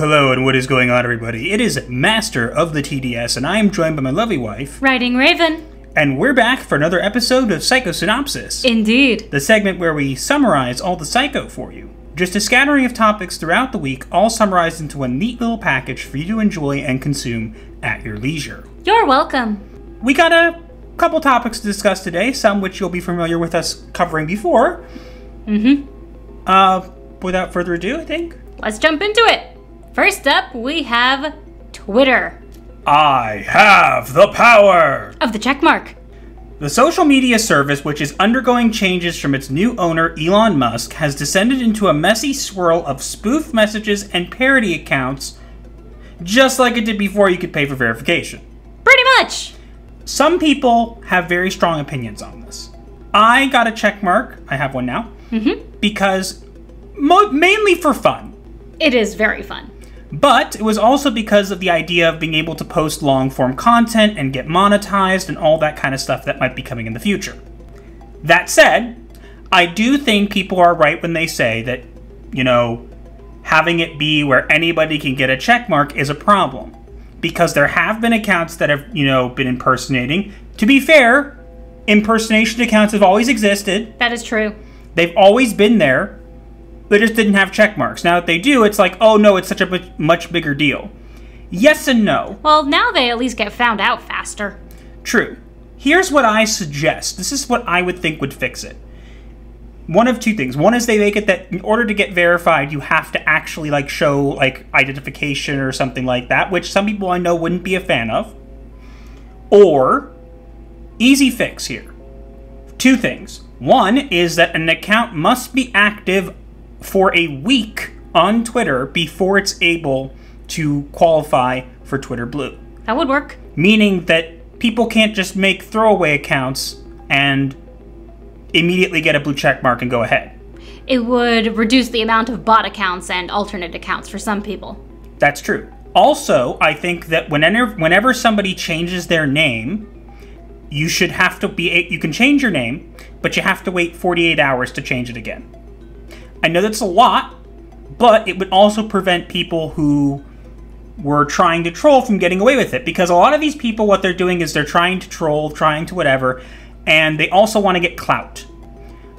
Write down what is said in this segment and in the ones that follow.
Hello, and what is going on, everybody? It is Master of the TDS, and I am joined by my lovely wife, WritingRaven. And we're back for another episode of Psycho-Synopsis. Indeed. The segment where we summarize all the Psycho for you. Just a scattering of topics throughout the week, all summarized into a neat little package for you to enjoy and consume at your leisure. You're welcome. We got a couple topics to discuss today, some which you'll be familiar with us covering before. Without further ado, I think. Let's jump into it. First up, we have Twitter. I have the power of the checkmark. The social media service, which is undergoing changes from its new owner, Elon Musk, has descended into a messy swirl of spoof messages and parody accounts, just like it did before you could pay for verification. Pretty much. Some people have very strong opinions on this. I got a check mark. I have one now. Because mainly for fun. It is very fun. But it was also because of the idea of being able to post long-form content and get monetized and all that kind of stuff that might be coming in the future. That said, I do think people are right when they say that, you know, having it be where anybody can get a checkmark is a problem. Because there have been accounts that have, you know, been impersonating. To be fair, impersonation accounts have always existed. That is true. They've always been there. They just didn't have check marks. Now that they do, it's like, oh no, it's such a much bigger deal. Yes and no. Well, now they at least get found out faster. True. Here's what I suggest. This is what I would think would fix it. One of two things. One is they make it that in order to get verified, you have to actually like show like identification or something like that, which some people I know wouldn't be a fan of. Or, easy fix here. Two things. One is that an account must be active for a week on Twitter before it's able to qualify for Twitter Blue. That would work. Meaning that people can't just make throwaway accounts and immediately get a blue check mark and go ahead. It would reduce the amount of bot accounts and alternate accounts for some people. That's true. Also, I think that whenever somebody changes their name, you should have to be, you can change your name, but you have to wait 48 hours to change it again. I know that's a lot, but it would also prevent people who were trying to troll from getting away with it. Because a lot of these people, what they're doing is they're trying to troll, trying to whatever, and they also want to get clout.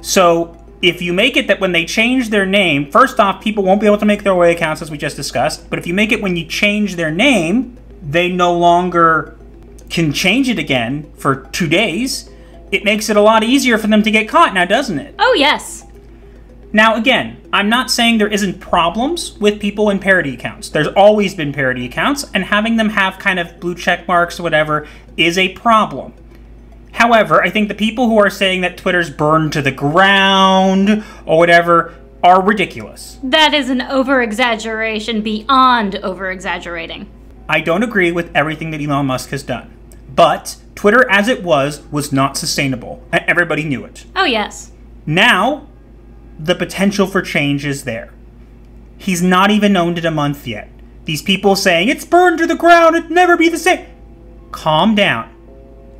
So if you make it that when they change their name, first off, people won't be able to make throwaway accounts as we just discussed, but if you make it when you change their name, they no longer can change it again for 2 days, it makes it a lot easier for them to get caught now, doesn't it? Oh, yes. Now, again, I'm not saying there isn't problems with people in parody accounts. There's always been parody accounts, and having them have kind of blue check marks or whatever is a problem. However, I think the people who are saying that Twitter's burned to the ground or whatever are ridiculous. That is an over-exaggeration beyond over-exaggerating. I don't agree with everything that Elon Musk has done. But Twitter as it was not sustainable. And everybody knew it. Oh, yes. Now, the potential for change is there. He's not even owned it a month yet. These people saying, it's burned to the ground, it'll never be the same. Calm down.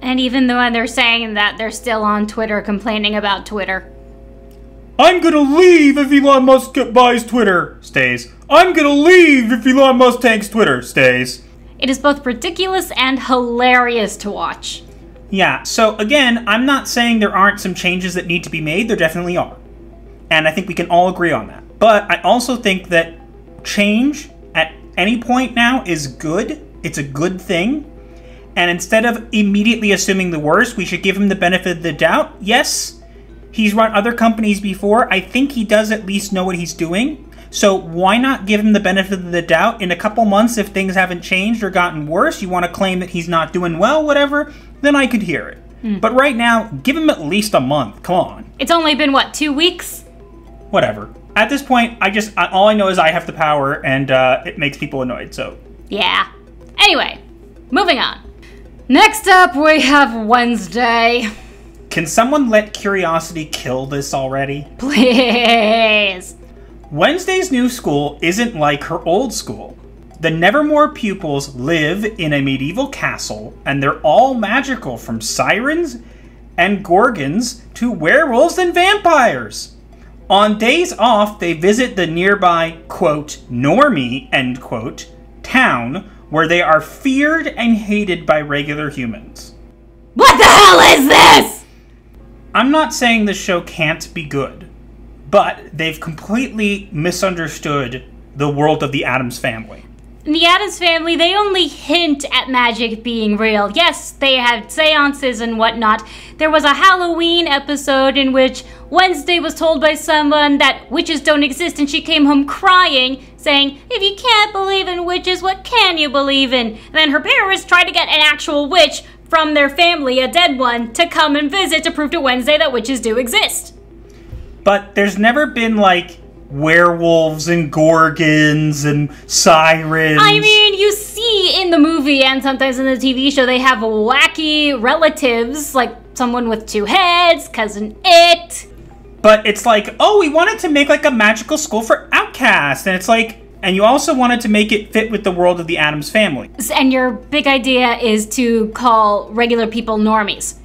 And even though they're saying that, they're still on Twitter complaining about Twitter. I'm gonna leave if Elon Musk buys Twitter. Stays. I'm gonna leave if Elon Musk takes Twitter. Stays. It is both ridiculous and hilarious to watch. Yeah, so again, I'm not saying there aren't some changes that need to be made. There definitely are. And I think we can all agree on that. But I also think that change at any point now is good. It's a good thing. And instead of immediately assuming the worst, we should give him the benefit of the doubt. Yes, he's run other companies before. I think he does at least know what he's doing. So why not give him the benefit of the doubt? In a couple months, if things haven't changed or gotten worse, you want to claim that he's not doing well, whatever, then I could hear it. But right now, give him at least a month. Come on. It's only been, what, 2 weeks? Whatever. At this point, all I know is I have the power, and it makes people annoyed, so. Yeah. Anyway, moving on. Next up, we have Wednesday. Can someone let curiosity kill this already? Please. Wednesday's new school isn't like her old school. The Nevermore pupils live in a medieval castle, and they're all magical, from sirens and gorgons to werewolves and vampires. On days off, they visit the nearby, quote, normie, end quote, town, where they are feared and hated by regular humans. What the hell is this? I'm not saying the show can't be good, but they've completely misunderstood the world of the Addams family. In the Addams family, they only hint at magic being real. Yes, they had seances and whatnot. There was a Halloween episode in which Wednesday was told by someone that witches don't exist, and she came home crying, saying, if you can't believe in witches, what can you believe in? And then her parents tried to get an actual witch from their family, a dead one, to come and visit to prove to Wednesday that witches do exist. But there's never been, like, werewolves and gorgons and sirens. I mean, you see in the movie and sometimes in the TV show, they have wacky relatives, like someone with two heads, Cousin It. But it's like, oh, we wanted to make like a magical school for outcasts. And it's like, and you also wanted to make it fit with the world of the Addams family. And your big idea is to call regular people normies.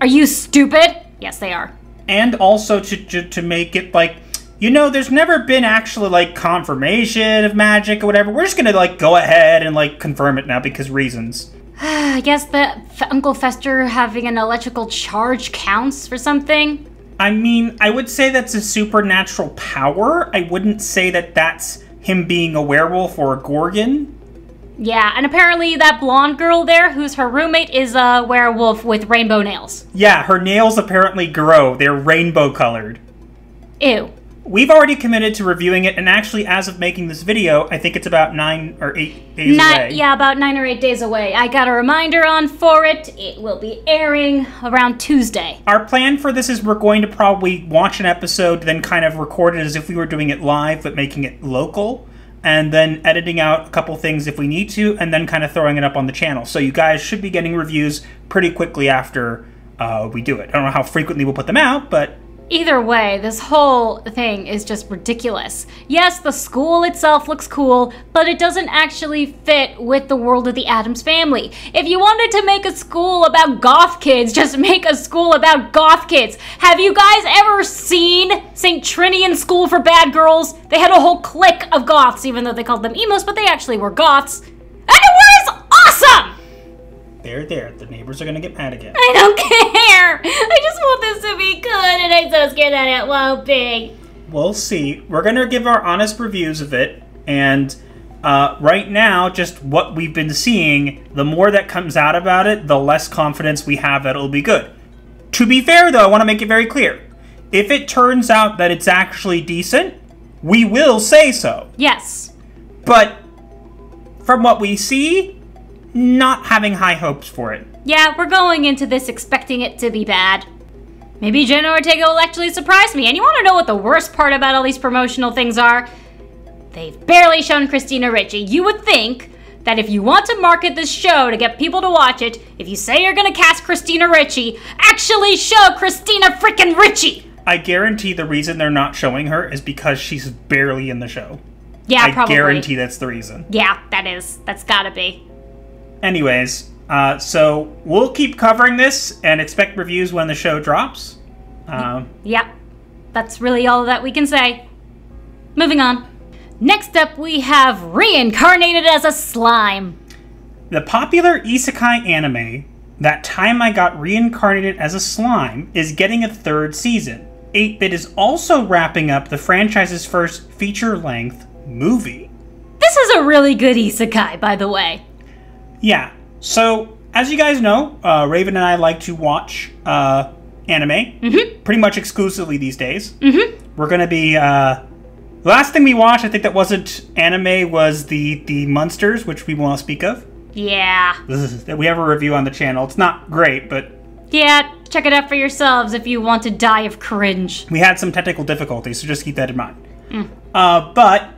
Are you stupid? Yes, they are. And also to make it like, you know, there's never been actually, like, confirmation of magic or whatever. We're just gonna, like, go ahead and, like, confirm it now because reasons. I guess the Uncle Fester having an electrical charge counts for something? I mean, I would say that's a supernatural power. I wouldn't say that that's him being a werewolf or a gorgon. Yeah, and apparently that blonde girl there, who's her roommate, is a werewolf with rainbow nails. Yeah, her nails apparently grow. They're rainbow-colored. Ew. We've already committed to reviewing it, and actually, as of making this video, I think it's about 9 or 8 days away. Yeah, about 9 or 8 days away. I got a reminder on for it. It will be airing around Tuesday. Our plan for this is we're going to probably watch an episode, then kind of record it as if we were doing it live, but making it local, and then editing out a couple things if we need to, and then kind of throwing it up on the channel. So you guys should be getting reviews pretty quickly after we do it. I don't know how frequently we'll put them out, but either way, this whole thing is just ridiculous. Yes, the school itself looks cool, but it doesn't actually fit with the world of the Addams family. If you wanted to make a school about goth kids, just make a school about goth kids. Have you guys ever seen St. Trinian School for Bad Girls? They had a whole clique of goths, even though they called them emos, but they actually were goths. And it was awesome! There. The neighbors are gonna get mad again. I don't care! I just want this to be good, and I'm so scared that it won't be. We'll see. We're gonna give our honest reviews of it, and right now, just what we've been seeing, the more that comes out about it, the less confidence we have that it'll be good. To be fair, though, I want to make it very clear. If it turns out that it's actually decent, we will say so. Yes. But from what we see, not having high hopes for it. Yeah, we're going into this expecting it to be bad. Maybe Jenna Ortega will actually surprise me. And you want to know what the worst part about all these promotional things are? They've barely shown Christina Ricci. You would think that if you want to market this show to get people to watch it, if you say you're going to cast Christina Ricci, actually show Christina frickin' Ricci! I guarantee the reason they're not showing her is because she's barely in the show. Yeah, probably. I guarantee that's the reason. Yeah, that's gotta be. Anyways, so we'll keep covering this and expect reviews when the show drops. Yep, that's really all that we can say. Moving on. Next up, we have Reincarnated as a Slime. The popular isekai anime, That Time I Got Reincarnated as a Slime, is getting a 3rd season. 8-Bit is also wrapping up the franchise's first feature-length movie. This is a really good isekai, by the way. Yeah, so as you guys know, Raven and I like to watch anime pretty much exclusively these days. We're going to be... the last thing we watched, I think that wasn't anime, was the Monsters, which we won't speak of. Yeah. We have a review on the channel. It's not great, but... Yeah, check it out for yourselves if you want to die of cringe. We had some technical difficulties, so just keep that in mind. But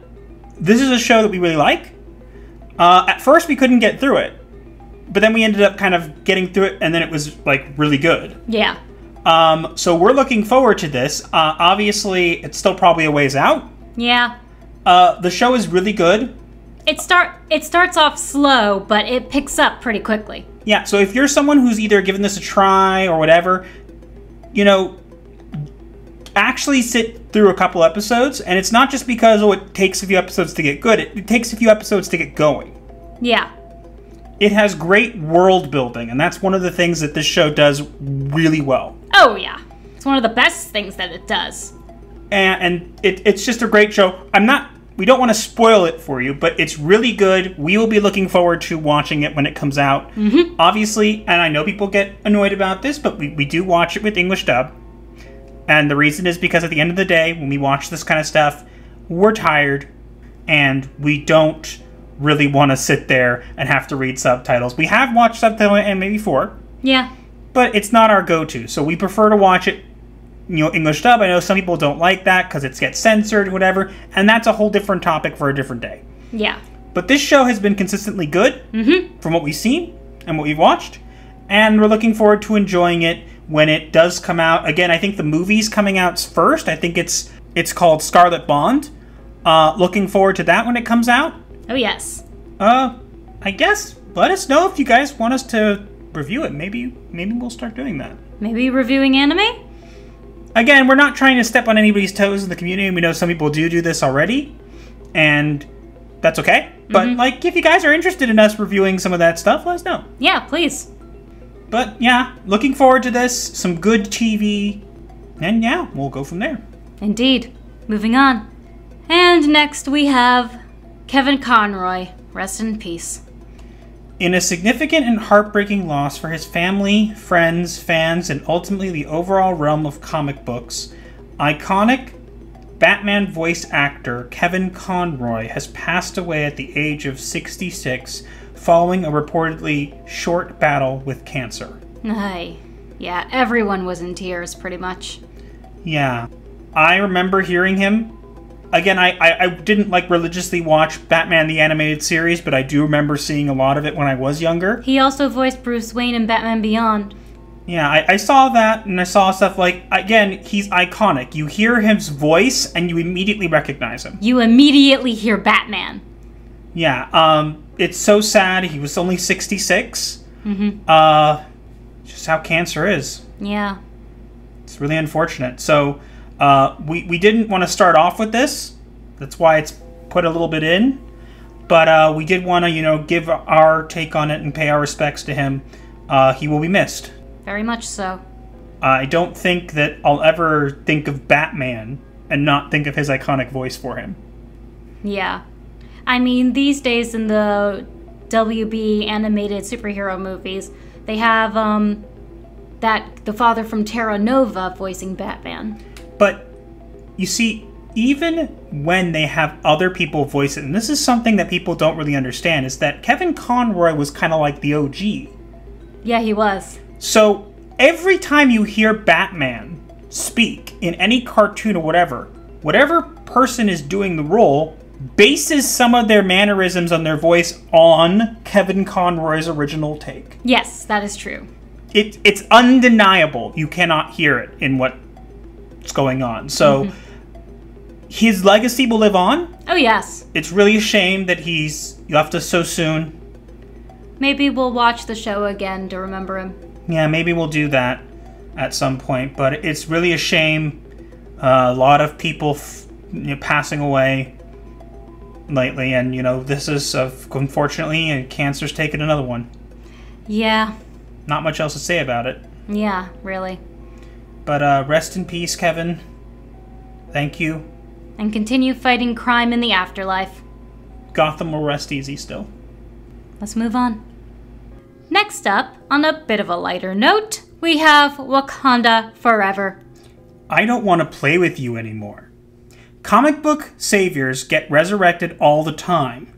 this is a show that we really like. At first, we couldn't get through it. But then we ended up kind of getting through it, and then it was, like, really good. Yeah. So we're looking forward to this. Obviously, it's still probably a ways out. Yeah. The show is really good. It starts off slow, but it picks up pretty quickly. Yeah, so if you're someone who's either given this a try or whatever, you know, actually sit through a couple episodes, and it's not just because, it takes a few episodes to get good. It takes a few episodes to get going. Yeah. It has great world building, and that's one of the things that this show does really well. Oh, yeah. It's one of the best things that it does. And it's just a great show. We don't want to spoil it for you, but it's really good. We will be looking forward to watching it when it comes out. Mm-hmm. Obviously, and I know people get annoyed about this, but we do watch it with English dub. And the reason is because at the end of the day, when we watch this kind of stuff, we're tired, and we don't really want to sit there and have to read subtitles. We have watched subtitle anime before. Yeah. But it's not our go-to, so we prefer to watch it, English dub. I know some people don't like that because it gets censored, whatever, and that's a whole different topic for a different day. Yeah. But this show has been consistently good from what we've seen and what we've watched, and we're looking forward to enjoying it when it does come out. Again, I think the movie's coming out first. I think it's called Scarlet Bond. Looking forward to that when it comes out. Oh, yes. I guess let us know if you guys want us to review it. Maybe we'll start doing that. Maybe reviewing anime? Again, we're not trying to step on anybody's toes in the community. We know some people do this already, and that's okay. But, if you guys are interested in us reviewing some of that stuff, let us know. Yeah, please. But, yeah, looking forward to this. Some good TV. And, yeah, we'll go from there. Indeed. Moving on. And next we have Kevin Conroy. Rest in peace. In a significant and heartbreaking loss for his family, friends, fans, and ultimately the overall realm of comic books, iconic Batman voice actor Kevin Conroy has passed away at the age of 66 following a reportedly short battle with cancer. Aye. Yeah, everyone was in tears, pretty much. Yeah. I remember hearing him. Again, I didn't religiously watch Batman the Animated Series, but I do remember seeing a lot of it when I was younger. He also voiced Bruce Wayne in Batman Beyond. Yeah, I saw that, and I saw stuff again, he's iconic. You hear his voice, and you immediately recognize him. You immediately hear Batman. Yeah, it's so sad. He was only 66. Just how cancer is. Yeah. It's really unfortunate. So, we didn't want to start off with this. That's why it's put a little bit in. But we did want to, give our take on it and pay our respects to him. He will be missed. Very much so. I don't think that I'll ever think of Batman and not think of his iconic voice for him. Yeah. I mean, these days in the WB animated superhero movies, they have the father from Terra Nova voicing Batman. But, you see, even when they have other people voice it, and this is something that people don't really understand, is that Kevin Conroy was kind of like the OG. Yeah, he was. So, every time you hear Batman speak in any cartoon or whatever person is doing the role bases some of their mannerisms on their voice on Kevin Conroy's original take. Yes, that is true. It's undeniable. You cannot hear it in what's going on. So, his legacy will live on. Oh, yes. It's really a shame that he's left us so soon. Maybe we'll watch the show again to remember him. Yeah, maybe we'll do that at some point. But it's really a shame. A lot of people passing away lately. And, this is, unfortunately, and cancer's taken another one. Yeah. Not much else to say about it. Yeah, really. But rest in peace, Kevin. Thank you. And continue fighting crime in the afterlife. Gotham will rest easy still. Let's move on. Next up, on a bit of a lighter note, we have Wakanda Forever. I don't want to play with you anymore. Comic book saviors get resurrected all the time.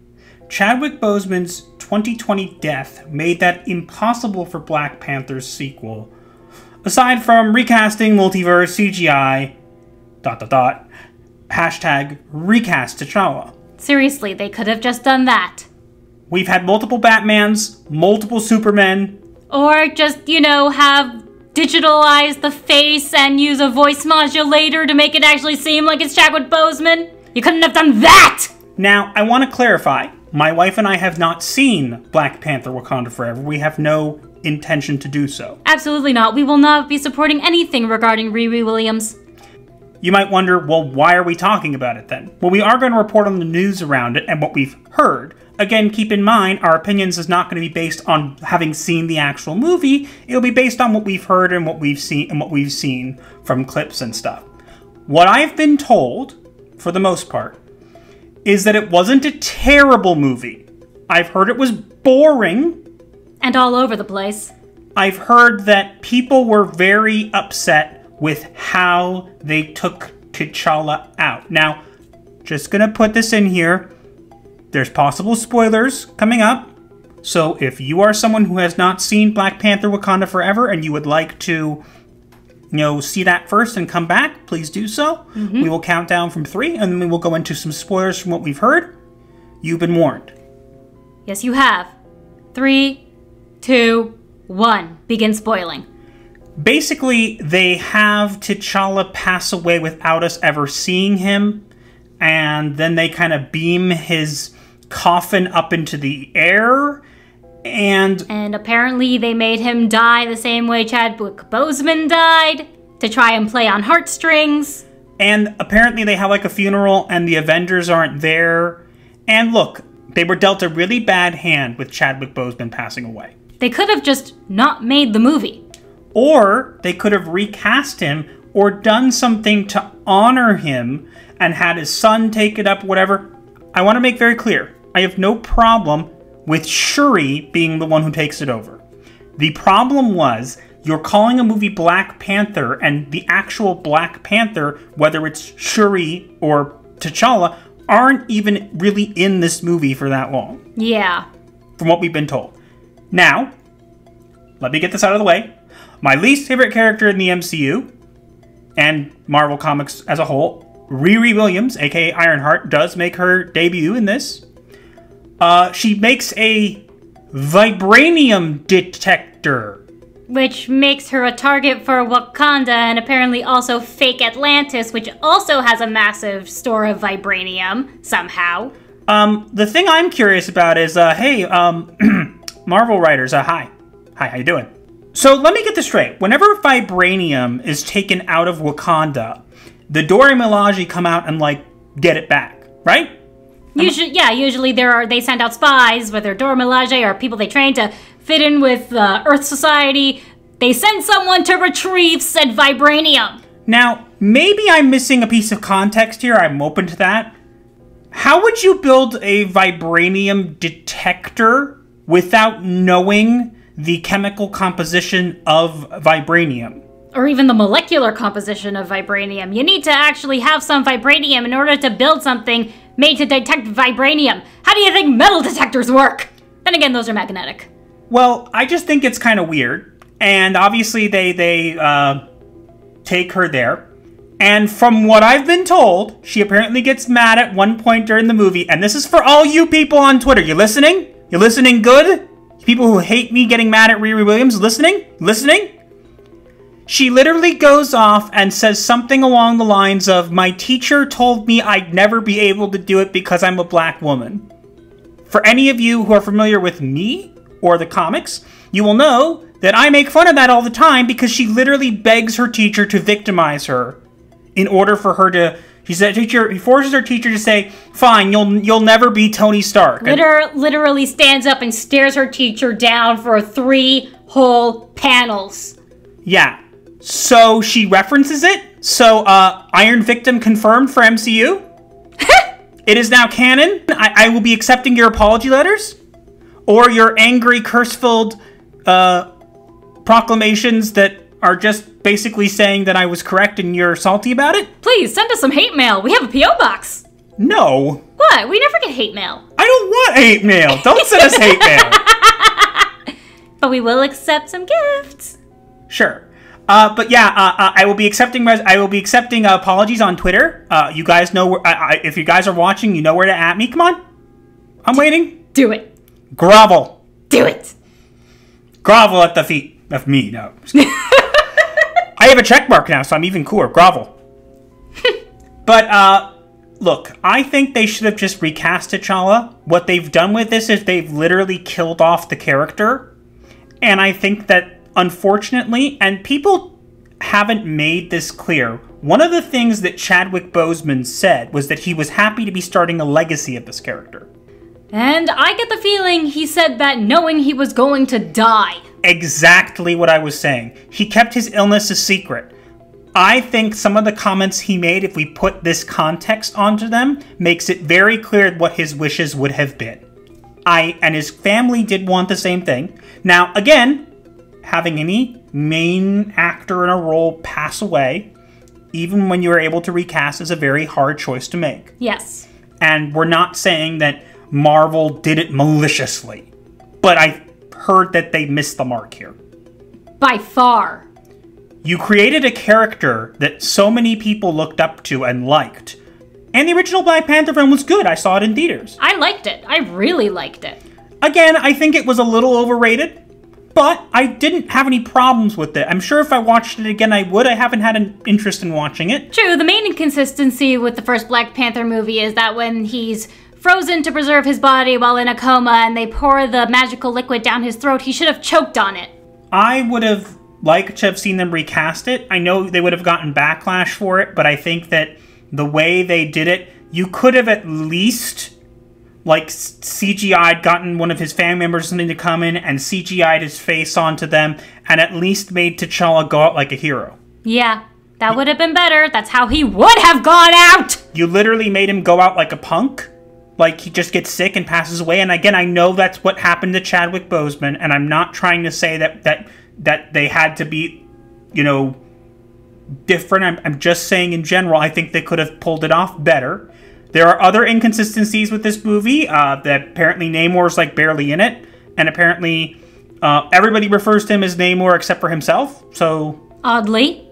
Chadwick Boseman's 2020 death made that impossible for Black Panther's sequel. Aside from recasting multiverse CGI... ... #recast T'Challa. Seriously, they could have just done that. We've had multiple Batmans, multiple Supermen. Or just, have digitalize the face and use a voice modulator to make it actually seem like it's Chadwick Boseman. You couldn't have done that! Now, I want to clarify. My wife and I have not seen Black Panther Wakanda Forever. We have no intention to do so. Absolutely not. We will not be supporting anything regarding Riri Williams. You might wonder, well, why are we talking about it then? Well, we are going to report on the news around it and what we've heard. Again, keep in mind, our opinions is not going to be based on having seen the actual movie. It'll be based on what we've heard and what we've seen from clips and stuff. What I've been told, for the most part, is that it wasn't a terrible movie. I've heard it was boring. And all over the place. I've heard that people were very upset with how they took T'Challa out. Now, just gonna put this in here. There's possible spoilers coming up. So if you are someone who has not seen Black Panther Wakanda Forever and you would like to, see that first and come back, please do so. Mm-hmm. We will count down from 3 and then we will go into some spoilers from what we've heard. You've been warned. Yes, you have. 3, 2, 1. Begin spoiling. Basically, they have T'Challa pass away without us ever seeing him, and then they kind of beam his coffin up into the air, and apparently they made him die the same way Chadwick Boseman died, to try and play on heartstrings. And apparently they have like a funeral, and the Avengers aren't there. And look, they were dealt a really bad hand with Chadwick Boseman passing away. They could have just not made the movie. Or they could have recast him or done something to honor him and had his son take it up, whatever. I want to make very clear, I have no problem with Shuri being the one who takes it over. The problem was, you're calling a movie Black Panther, and the actual Black Panther, whether it's Shuri or T'Challa, aren't even really in this movie for that long. Yeah. From what we've been told. Now, let me get this out of the way. My least favorite character in the MCU, and Marvel Comics as a whole, Riri Williams, aka Ironheart, does make her debut in this. She makes a vibranium detector. Which makes her a target for Wakanda and apparently also fake Atlantis, which also has a massive store of vibranium, somehow. The thing I'm curious about is, hey, Marvel writers, hi. Hi, how you doing? So let me get this straight. Whenever vibranium is taken out of Wakanda, the Dora Milaje come out and, get it back, right? Usually they send out spies, whether Dora Milaje or people they train to fit in with Earth Society. They send someone to retrieve said vibranium. Now, maybe I'm missing a piece of context here. I'm open to that. How would you build a vibranium detector without knowing the chemical composition of vibranium? Or even the molecular composition of vibranium. You need to actually have some vibranium in order to build something made to detect vibranium. How do you think metal detectors work? Then again, those are magnetic. Well, I just think it's kind of weird. And obviously they take her there. And from what I've been told, she apparently gets mad at one point during the movie. And this is for all you people on Twitter. You listening? You listening good? People who hate me getting mad at Riri Williams, listening? Listening? She literally goes off and says something along the lines of, my teacher told me I'd never be able to do it because I'm a black woman. For any of you who are familiar with me or the comics, you will know that I make fun of that all the time because she literally begs her teacher to victimize her in order for her to... He forces her teacher to say, fine, you'll never be Tony Stark. Literally stands up and stares her teacher down for 3 whole panels. Yeah. So she references it. So, Iron Victim confirmed for MCU. It is now canon. I will be accepting your apology letters. Or your angry, curse-filled proclamations that are just basically saying that I was correct and you're salty about it. Please, send us some hate mail. We have a P.O. box. No. What? We never get hate mail. I don't want hate mail. Don't send us hate mail. But we will accept some gifts. Sure. But yeah, I will be accepting apologies on Twitter. You guys know if you guys are watching, you know where to at me. Come on. I'm waiting. Do it. Grovel. Do it. Grovel at the feet of me. No. I have a check mark now, so I'm even cooler. Grovel. But Look, I think they should have just recast T'Challa. What they've done with this is they've literally killed off the character. And I think that, unfortunately, and people haven't made this clear, one of the things that Chadwick Boseman said was that he was happy to be starting a legacy of this character. And I get the feeling he said that knowing he was going to die. Exactly what I was saying. He kept his illness a secret. I think some of the comments he made, if we put this context onto them, makes it very clear what his wishes would have been. And his family did want the same thing. Now, again, having any main actor in a role pass away, even when you are able to recast, is a very hard choice to make. Yes. And we're not saying that Marvel did it maliciously, but I heard that they missed the mark here. By far. You created a character that so many people looked up to and liked. And the original Black Panther film was good. I saw it in theaters. I liked it. I really liked it. Again, I think it was a little overrated, but I didn't have any problems with it. I'm sure if I watched it again, I would. I haven't had an interest in watching it. True, the main inconsistency with the first Black Panther movie is that when he's frozen to preserve his body while in a coma and they pour the magical liquid down his throat, he should have choked on it. I would have liked to have seen them recast it. I know they would have gotten backlash for it, but I think that the way they did it, you could have at least, like, CGI'd, gotten one of his family members or something to come in and CGI'd his face onto them and at least made T'Challa go out like a hero. Yeah, that would have been better. That's how he would have gone out! You literally made him go out like a punk. Like, he just gets sick and passes away. And again, I know that's what happened to Chadwick Boseman, and I'm not trying to say that they had to be, you know, different. I'm just saying in general, I think they could have pulled it off better. There are other inconsistencies with this movie, that apparently Namor's, like, barely in it, and apparently everybody refers to him as Namor except for himself, so... Oddly.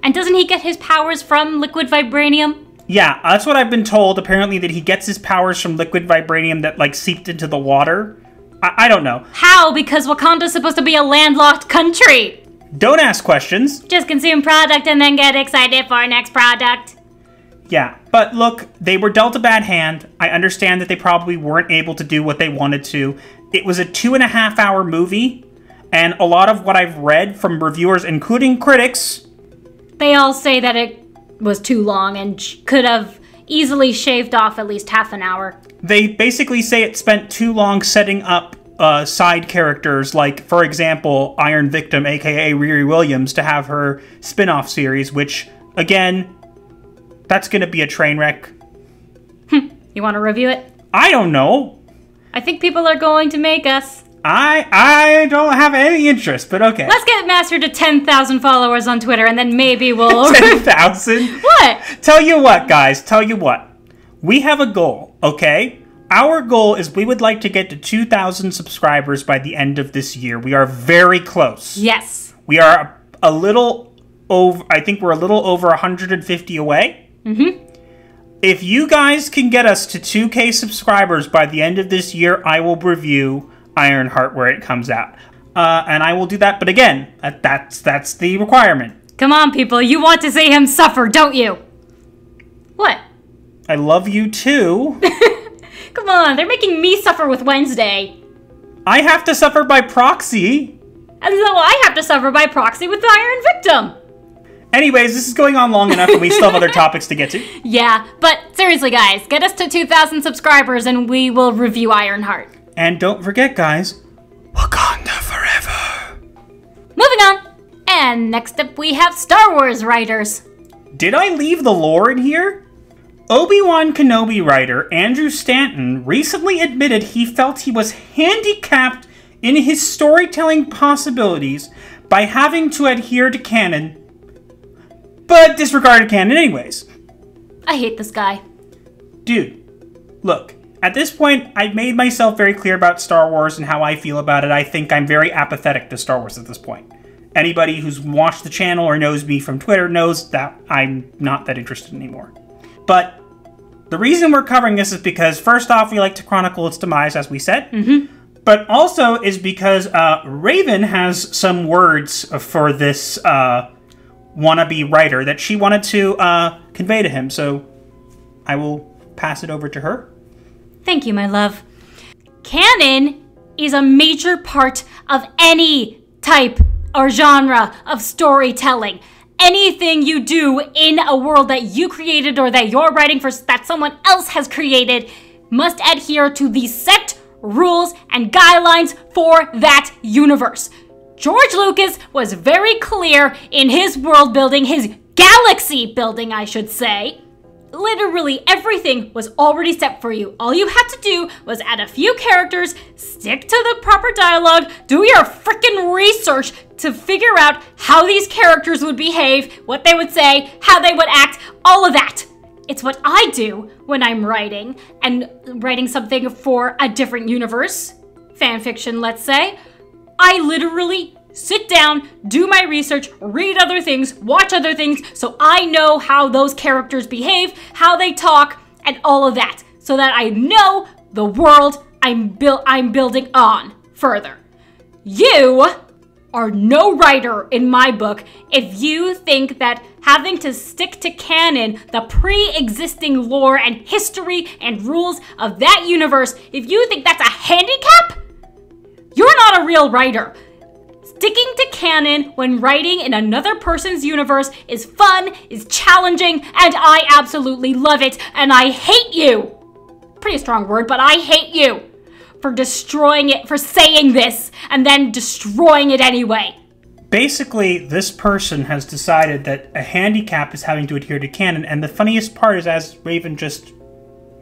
And doesn't he get his powers from liquid vibranium? Yeah, that's what I've been told, apparently, that he gets his powers from liquid vibranium that, like, seeped into the water. I don't know. How? Because Wakanda's supposed to be a landlocked country! Don't ask questions. Just consume product and then get excited for next product. Yeah, but look, they were dealt a bad hand. I understand that they probably weren't able to do what they wanted to. It was a 2.5-hour movie, and a lot of what I've read from reviewers, including critics... They all say that it was too long and could have easily shaved off at least half an hour. They basically say it spent too long setting up side characters, like, for example, Iron Victim, aka Riri Williams, to have her spin-off series, which, again, that's gonna be a train wreck. You want to review it? I don't know. I think people are going to make us. I don't have any interest, but okay. Let's get Master to 10,000 followers on Twitter, and then maybe we'll... 10,000? What? Tell you what, guys. Tell you what. We have a goal, okay? Our goal is we would like to get to 2,000 subscribers by the end of this year. We are very close. Yes. We are a little over... I think we're a little over 150 away. Mm-hmm. If you guys can get us to 2K subscribers by the end of this year, I will review Ironheart where it comes out. And I will do that, but again, that's the requirement. Come on, people. You want to see him suffer, don't you? What? I love you too. Come on, they're making me suffer with Wednesday. I have to suffer by proxy. And so I have to suffer by proxy with the Iron Victim. Anyways, this is going on long enough and we still have other topics to get to. Yeah, but seriously, guys, get us to 2,000 subscribers and we will review Ironheart. And don't forget, guys, Wakanda forever. Moving on. And next up we have Star Wars writers. Did I leave the lore in here? Obi-Wan Kenobi writer Andrew Stanton recently admitted he felt he was handicapped in his storytelling possibilities by having to adhere to canon, but disregarded canon anyways. I hate this guy. Dude, look. At this point, I've made myself very clear about Star Wars and how I feel about it. I think I'm very apathetic to Star Wars at this point. Anybody who's watched the channel or knows me from Twitter knows that I'm not that interested anymore. But the reason we're covering this is because, first off, we like to chronicle its demise, as we said. Mm-hmm. But also is because Raven has some words for this wannabe writer that she wanted to convey to him. So I will pass it over to her. Thank you, my love. Canon is a major part of any type or genre of storytelling. Anything you do in a world that you created or that you're writing for, that someone else has created, must adhere to the set rules and guidelines for that universe. George Lucas was very clear in his world building, his galaxy building, I should say. Literally everything was already set for you. All you had to do was add a few characters, stick to the proper dialogue, do your freaking research to figure out how these characters would behave, what they would say, how they would act, all of that. It's what I do when I'm writing, and writing something for a different universe, fan fiction, let's say. I literally sit down, do my research, read other things, watch other things, so I know how those characters behave, how they talk, and all of that, so that I know the world I'm building on further. You are no writer in my book if you think that having to stick to canon, the pre-existing lore and history and rules of that universe, if you think that's a handicap, you're not a real writer. Sticking to canon when writing in another person's universe is fun, is challenging, and I absolutely love it, and I hate you. Pretty strong word, but I hate you for destroying it, for saying this, and then destroying it anyway. Basically, this person has decided that a handicap is having to adhere to canon, and the funniest part is, as Raven just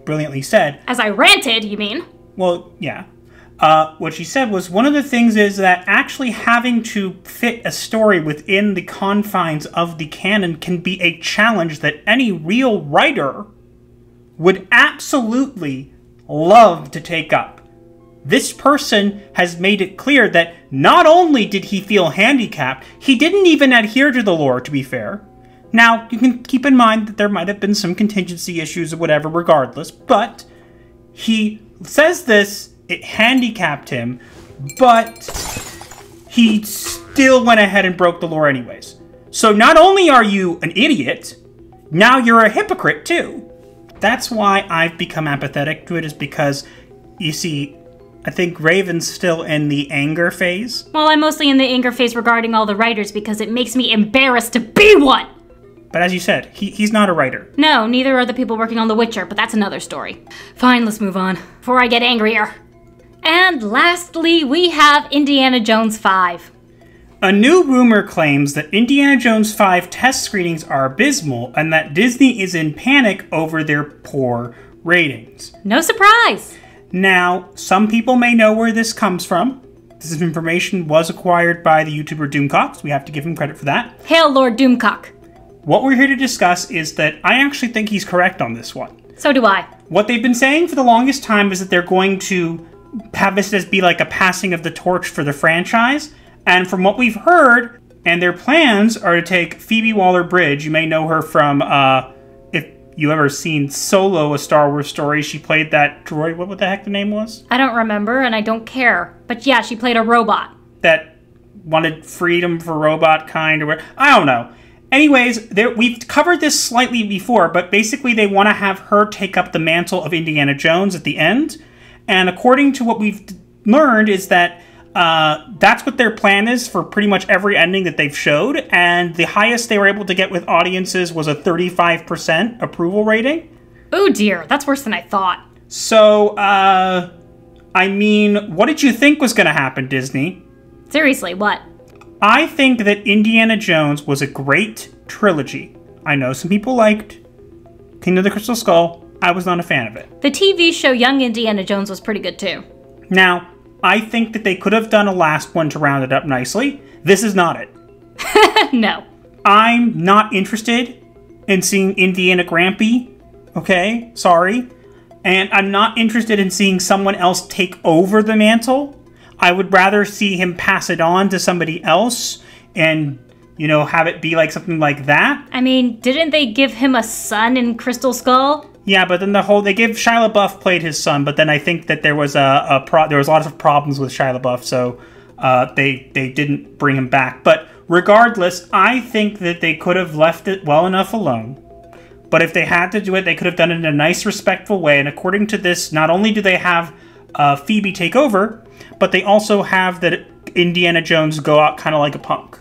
brilliantly said... As I ranted, you mean? Well, yeah. What she said was, one of the things is that actually having to fit a story within the confines of the canon can be a challenge that any real writer would absolutely love to take up. This person has made it clear that not only did he feel handicapped, he didn't even adhere to the lore, to be fair. Now, you can keep in mind that there might have been some contingency issues or whatever regardless, but he says this, it handicapped him, but he still went ahead and broke the lore anyways. So not only are you an idiot, now you're a hypocrite too. That's why I've become apathetic to it, is because, you see, I think Raven's still in the anger phase. Well, I'm mostly in the anger phase regarding all the writers because it makes me embarrassed to be one. But as you said, he's not a writer. No, neither are the people working on The Witcher, but that's another story. Fine, let's move on before I get angrier. And lastly, we have Indiana Jones 5. A new rumor claims that Indiana Jones 5 test screenings are abysmal and that Disney is in panic over their poor ratings. No surprise! Now, some people may know where this comes from. This information was acquired by the YouTuber Doomcock, so we have to give him credit for that. Hail Lord Doomcock. What we're here to discuss is that I actually think he's correct on this one. So do I. What they've been saying for the longest time is that they're going to have this as be like a passing of the torch for the franchise. And from what we've heard, and their plans are to take Phoebe Waller-Bridge. You may know her from, if you ever seen Solo, a Star Wars story. She played that droid, what the heck the name was? I don't remember, and I don't care. But yeah, she played a robot. That wanted freedom for robot kind, or I don't know. Anyways, we've covered this slightly before, but basically they want to have her take up the mantle of Indiana Jones at the end. And according to what we've learned is that that's what their plan is for pretty much every ending that they've showed. And the highest they were able to get with audiences was a 35% approval rating. Oh dear, that's worse than I thought. So, I mean, what did you think was going to happen, Disney? Seriously, what? I think that Indiana Jones was a great trilogy. I know some people liked Kingdom of the Crystal Skull. I was not a fan of it. The TV show Young Indiana Jones was pretty good too. Now, I think that they could have done a last one to round it up nicely. This is not it. No. I'm not interested in seeing Indiana Grampy. Okay, sorry. And I'm not interested in seeing someone else take over the mantle. I would rather see him pass it on to somebody else and, you know, have it be like something like that. I mean, didn't they give him a son in Crystal Skull? Yeah, but then they gave Shia LaBeouf played his son, but then I think that there was there was lots of problems with Shia LaBeouf, so they didn't bring him back. But regardless, I think that they could have left it well enough alone But if they had to do it, they could have done it in a nice, respectful way. And according to this, not only do they have Phoebe take over, but they also have that Indiana Jones go out kind of like a punk.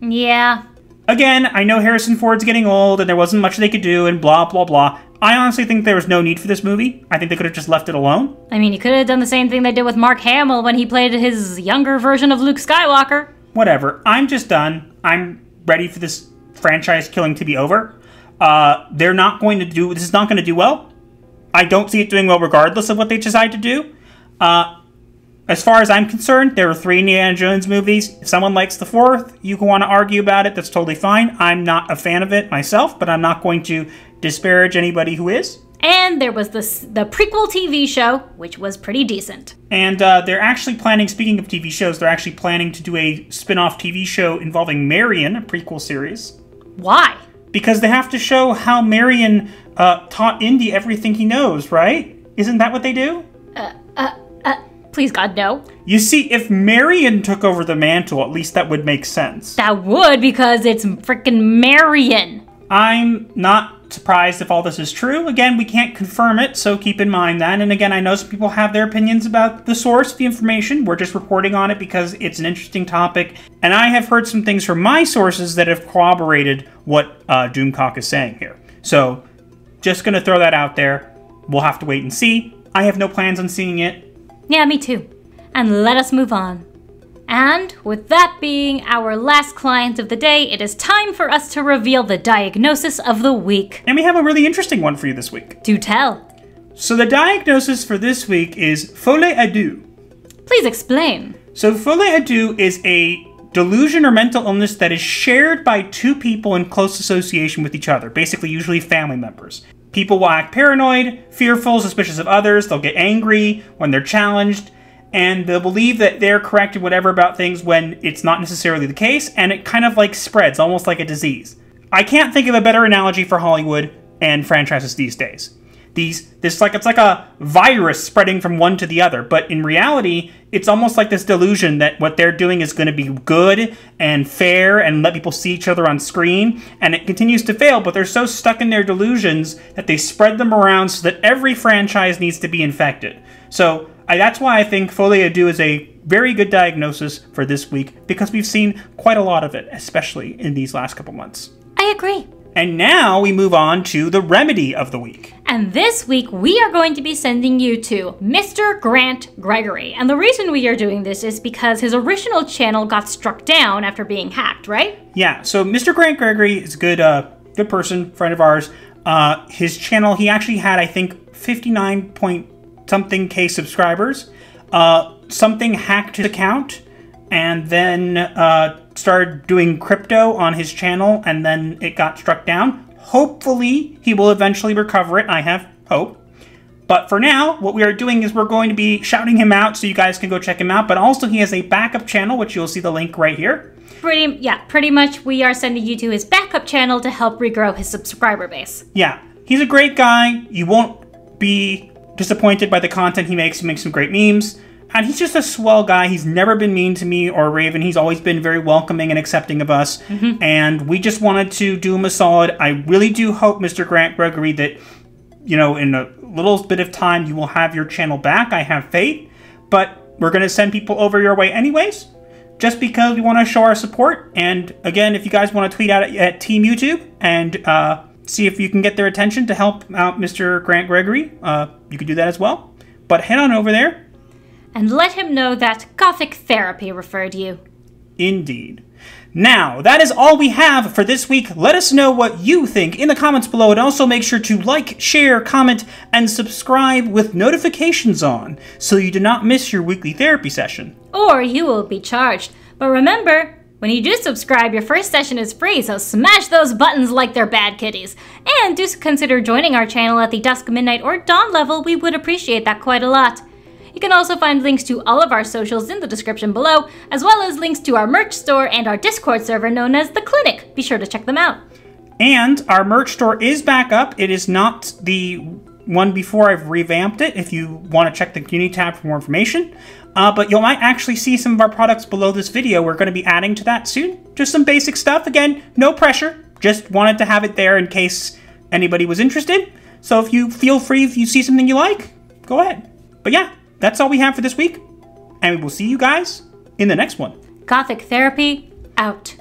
Yeah. Again, I know Harrison Ford's getting old and there wasn't much they could do and blah, blah, blah. I honestly think there was no need for this movie. I think they could have just left it alone. I mean, you could have done the same thing they did with Mark Hamill when he played his younger version of Luke Skywalker. Whatever. I'm just done. I'm ready for this franchise killing to be over. They're not going to do... This is not going to do well. I don't see it doing well regardless of what they decide to do. As far as I'm concerned, there are 3 Indiana Jones movies. If someone likes the 4th, you can want to argue about it. That's totally fine. I'm not a fan of it myself, but I'm not going to disparage anybody who is. And there was the prequel TV show, which was pretty decent. And they're actually planning, speaking of TV shows, they're actually planning to do a spin-off TV show involving Marion, a prequel series. Why? Because they have to show how Marion taught Indy everything he knows, right? Isn't that what they do? Please God, no. You see, if Marion took over the mantle, at least that would make sense. That would, because it's frickin' Marion. I'm not surprised if all this is true. Again, we can't confirm it, so keep in mind that. And again, I know some people have their opinions about the source of the information. We're just reporting on it because it's an interesting topic. And I have heard some things from my sources that have corroborated what Doomcock is saying here. So, just gonna throw that out there. We'll have to wait and see. I have no plans on seeing it. Yeah, me too. And let us move on. And with that being our last client of the day, it is time for us to reveal the diagnosis of the week. And we have a really interesting one for you this week. Do tell. So the diagnosis for this week is folie à deux. Please explain. So folie à deux is a delusion or mental illness that is shared by 2 people in close association with each other, basically usually family members. People will act paranoid, fearful, suspicious of others, they'll get angry when they're challenged, and they'll believe that they're correct in whatever about things when it's not necessarily the case, and it kind of like spreads, almost like a disease. I can't think of a better analogy for Hollywood and franchises these days. It's like a virus spreading from one to the other, but in reality, it's almost like this delusion that what they're doing is going to be good and fair and let people see each other on screen, and it continues to fail, but they're so stuck in their delusions that they spread them around so that every franchise needs to be infected. So that's why I think folie à deux is a very good diagnosis for this week, because we've seen quite a lot of it, especially in these last couple months. I agree. And now we move on to the remedy of the week. And this week we are going to be sending you to Mr. Grant Gregory. And the reason we are doing this is because his original channel got struck down after being hacked, right? Yeah, so Mr. Grant Gregory is a good person, friend of ours. His channel, he actually had, I think, 59 point something K subscribers. Something hacked his account and then started doing crypto on his channel, and then it got struck down. Hopefully, he will eventually recover it. I have hope. But for now, what we are doing is we're going to be shouting him out so you guys can go check him out. But also, he has a backup channel, which you'll see the link right here. Pretty much we are sending you to his backup channel to help regrow his subscriber base. Yeah, he's a great guy. You won't be disappointed by the content he makes. He makes some great memes. And he's just a swell guy. He's never been mean to me or Raven. He's always been very welcoming and accepting of us. Mm-hmm. And we just wanted to do him a solid. I really do hope, Mr. Grant Gregory, that, in a little bit of time, you will have your channel back. I have faith. But we're going to send people over your way anyways, just because we want to show our support. And again, if you guys want to tweet out at Team YouTube and see if you can get their attention to help out Mr. Grant Gregory, you can do that as well. But head on over there. And let him know that Gothic Therapy referred you. Indeed. Now, that is all we have for this week. Let us know what you think in the comments below, and also make sure to like, share, comment, and subscribe with notifications on so you do not miss your weekly therapy session. Or you will be charged. But remember, when you do subscribe, your first session is free, so smash those buttons like they're bad kitties. And do consider joining our channel at the dusk, midnight, or dawn level. We would appreciate that quite a lot. You can also find links to all of our socials in the description below, as well as links to our merch store and our Discord server known as The Clinic. Be sure to check them out. And our merch store is back up. It is not the one before. I've revamped it if you want to check the community tab for more information. But you might actually see some of our products below this video. We're going to be adding to that soon. Just some basic stuff. Again, no pressure. Just wanted to have it there in case anybody was interested. So if you feel free, if you see something you like, go ahead. But yeah, that's all we have for this week. And we will see you guys in the next one. Gothic Therapy, out.